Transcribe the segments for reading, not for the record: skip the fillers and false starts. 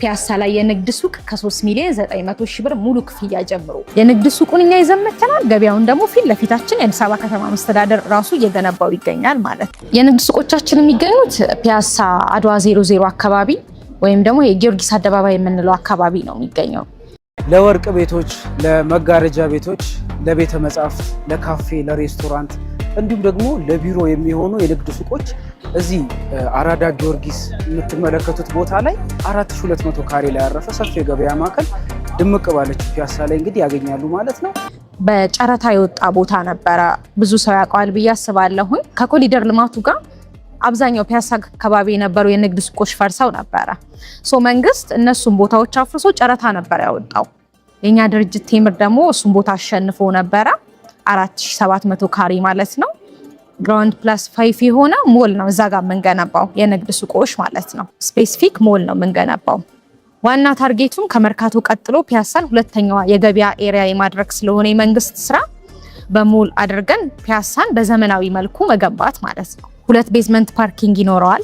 ፒያሳ ላይ የንግድ ሱቅ ከ3 ሚሊዮን 900 ሺህ ብር ሙሉ ክፍያ ጀምሮ የንግድ ሱቁን እኛ ይዘን መተናል። ገበያውን ደግሞ ፊት ለፊታችን የአዲስ አበባ ከተማ መስተዳደር ራሱ እየገነባው ይገኛል ማለት ነው። የንግድ ሱቆቻችን የሚገኙት ፒያሳ አድዋ 00 አካባቢ ወይም ደግሞ የጊዮርጊስ አደባባይ የምንለው አካባቢ ነው የሚገኘው። ለወርቅ ቤቶች፣ ለመጋረጃ ቤቶች፣ ለቤተ መጻሕፍት፣ ለካፌ፣ ለሬስቶራንት እንዲሁም ደግሞ ለቢሮ የሚሆኑ የንግድ ሱቆች እዚህ አራዳ ጊዮርጊስ የምትመለከቱት ቦታ ላይ 4200 ካሬ ላይ ያረፈ ሰፊ የገበያ ማዕከል ድምቅ ባለች ፒያሳ ላይ እንግዲህ ያገኛሉ ማለት ነው። በጨረታ የወጣ ቦታ ነበረ፣ ብዙ ሰው ያውቀዋል ብዬ አስባለሁ። ከኮሪደር ልማቱ ጋር አብዛኛው ፒያሳ አካባቢ የነበሩ የንግድ ሱቆች ፈርሰው ነበረ። መንግስት እነሱን ቦታዎች አፍርሶ ጨረታ ነበር ያወጣው። የኛ ድርጅት ቴምር ደግሞ እሱን ቦታ አሸንፎ ነበረ 4700 ካሬ ማለት ነው። ግራውንድ ፕላስ 5 የሆነ ሞል ነው እዛ ጋር የምንገነባው፣ የንግድ ሱቆች ማለት ነው። ስፔሲፊክ ሞል ነው የምንገነባው። ዋና ታርጌቱም ከመርካቶ ቀጥሎ ፒያሳን ሁለተኛዋ የገበያ ኤሪያ የማድረግ ስለሆነ የመንግስት ስራ በሞል አድርገን ፒያሳን በዘመናዊ መልኩ መገንባት ማለት ነው። 2 ቤዝመንት ፓርኪንግ ይኖረዋል፣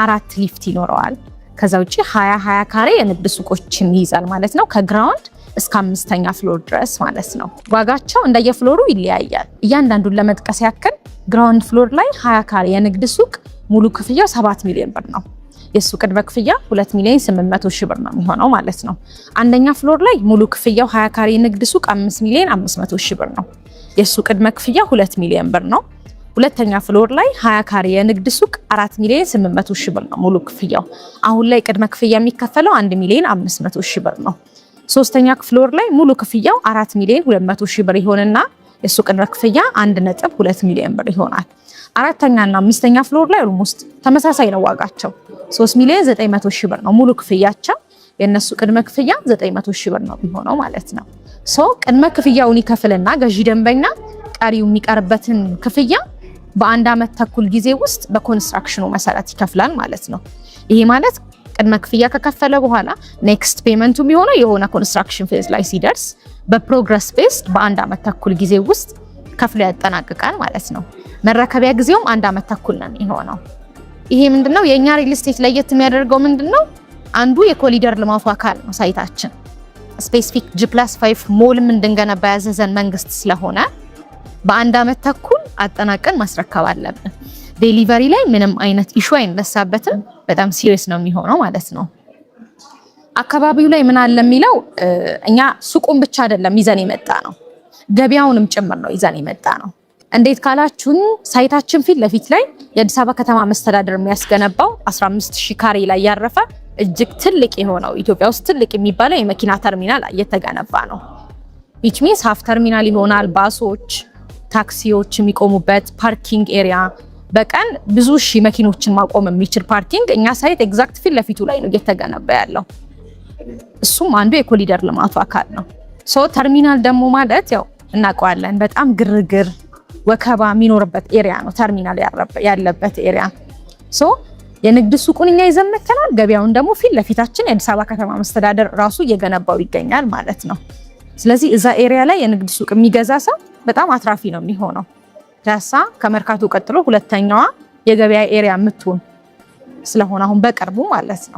4 ሊፍት ይኖረዋል። ከዛ ውጪ 20 ካሬ የንግድ ሱቆችን ይይዛል ማለት ነው። ከግራውንድ እስከ 5ኛ ፍሎር ድረስ ማለት ነው። ዋጋቸው እንደየፍሎሩ ይለያያል። እያንዳንዱን ለመጥቀስ ያክል ግራውንድ ፍሎር ላይ 20 ካሬ የንግድ ሱቅ ሙሉ ክፍያው 7 ሚሊዮን ብር ነው። የሱ ቅድመ ክፍያ 2 ሚሊዮን 800 ሺህ ብር ነው የሚሆነው ማለት ነው። አንደኛ ፍሎር ላይ ሙሉ ክፍያው 20 ካሬ የንግድ ሱቅ 5 ሚሊዮን 500 ሺህ ብር ነው። የሱ ቅድመ ክፍያ 2 ሚሊዮን ብር ነው። ሁለተኛ ፍሎር ላይ 20 ካሬ የንግድ ሱቅ 4 ሚሊዮን 800 ሺህ ብር ነው ሙሉ ክፍያው። አሁን ላይ ቅድመ ክፍያ የሚከፈለው 1 ሚሊዮን 500 ሺህ ብር ነው። ሶስተኛ ፍሎር ላይ ሙሉ ክፍያው 4 ሚሊዮን 200 ሺህ ብር ይሆንና የሱ ቅድመ ክፍያ 1.2 ሚሊዮን ብር ይሆናል። አራተኛና አምስተኛ ፍሎር ላይ ኦልሞስት ተመሳሳይ ነው ዋጋቸው። 3 ሚሊዮን 900 ሺህ ብር ነው ሙሉ ክፍያቸው። የነሱ ቅድመ ክፍያ 900 ሺህ ብር ነው የሚሆነው ማለት ነው። ቅድመ ክፍያውን ይከፍልና ገዢ ደንበኛ ቀሪው የሚቀርበትን ክፍያ በአንድ ዓመት ተኩል ጊዜ ውስጥ በኮንስትራክሽኑ መሰረት ይከፍላል ማለት ነው። ይሄ ማለት ቅድመ ክፍያ ከከፈለ በኋላ ኔክስት ፔመንቱ የሚሆነው የሆነ ኮንስትራክሽን ፌዝ ላይ ሲደርስ በፕሮግረስ ቤስድ በአንድ ዓመት ተኩል ጊዜ ውስጥ ከፍሎ ያጠናቅቃል ማለት ነው። መረከቢያ ጊዜውም 1 ዓመት ተኩል ነው የሚሆነው። ይሄ ምንድነው የኛ ሪል ስቴት ለየት የሚያደርገው ምንድነው? አንዱ የኮሪደር ልማቱ አካል ነው ሳይታችን። ስፔሲፊክ G+5 ሞልም እንድንገነባ ያዘዘን መንግስት ስለሆነ በ1 ዓመት ተኩል አጠናቀን ማስረከብ አለብን። ዴሊቨሪ ላይ ምንም አይነት ኢሹ አይነሳበትም። በጣም ሲሪየስ ነው የሚሆነው ማለት ነው። አካባቢው ላይ ምን አለ የሚለው እኛ ሱቁን ብቻ አይደለም ይዘን የመጣ ነው፣ ገበያውንም ጭምር ነው ይዘን የመጣ ነው። እንዴት ካላችሁን ሳይታችን ፊት ለፊት ላይ የአዲስ አበባ ከተማ መስተዳደር የሚያስገነባው 15000 ካሬ ላይ ያረፈ እጅግ ትልቅ የሆነው ኢትዮጵያ ውስጥ ትልቅ የሚባለው የመኪና ተርሚናል እየተገነባ ነው። which means half ተርሚናል ይሆናል። ባሶች፣ ታክሲዎች የሚቆሙበት ፓርኪንግ ኤሪያ፣ በቀን ብዙ ሺህ መኪኖችን ማቆም የሚችል ፓርኪንግ እኛ ሳይት ኤግዛክት ፊት ለፊቱ ላይ ነው እየተገነባ ያለው። እሱም አንዱ የኮሪደር ልማቱ አካል ነው። ተርሚናል ደግሞ ማለት ያው እናውቀዋለን፣ በጣም ግርግር ወከባ የሚኖርበት ኤሪያ ነው ተርሚናል ያለበት ኤሪያ። የንግድ ሱቁን እኛ ይዘን መተናል። ገበያውን ደግሞ ፊት ለፊታችን የአዲስ አበባ ከተማ መስተዳደር ራሱ እየገነባው ይገኛል ማለት ነው። ስለዚህ እዛ ኤሪያ ላይ የንግድ ሱቅ የሚገዛ ሰው በጣም አትራፊ ነው የሚሆነው። ፒያሳ ከመርካቶ ቀጥሎ ሁለተኛዋ የገበያ ኤሪያ የምትሆን ስለሆነ አሁን በቅርቡ ማለት ነው።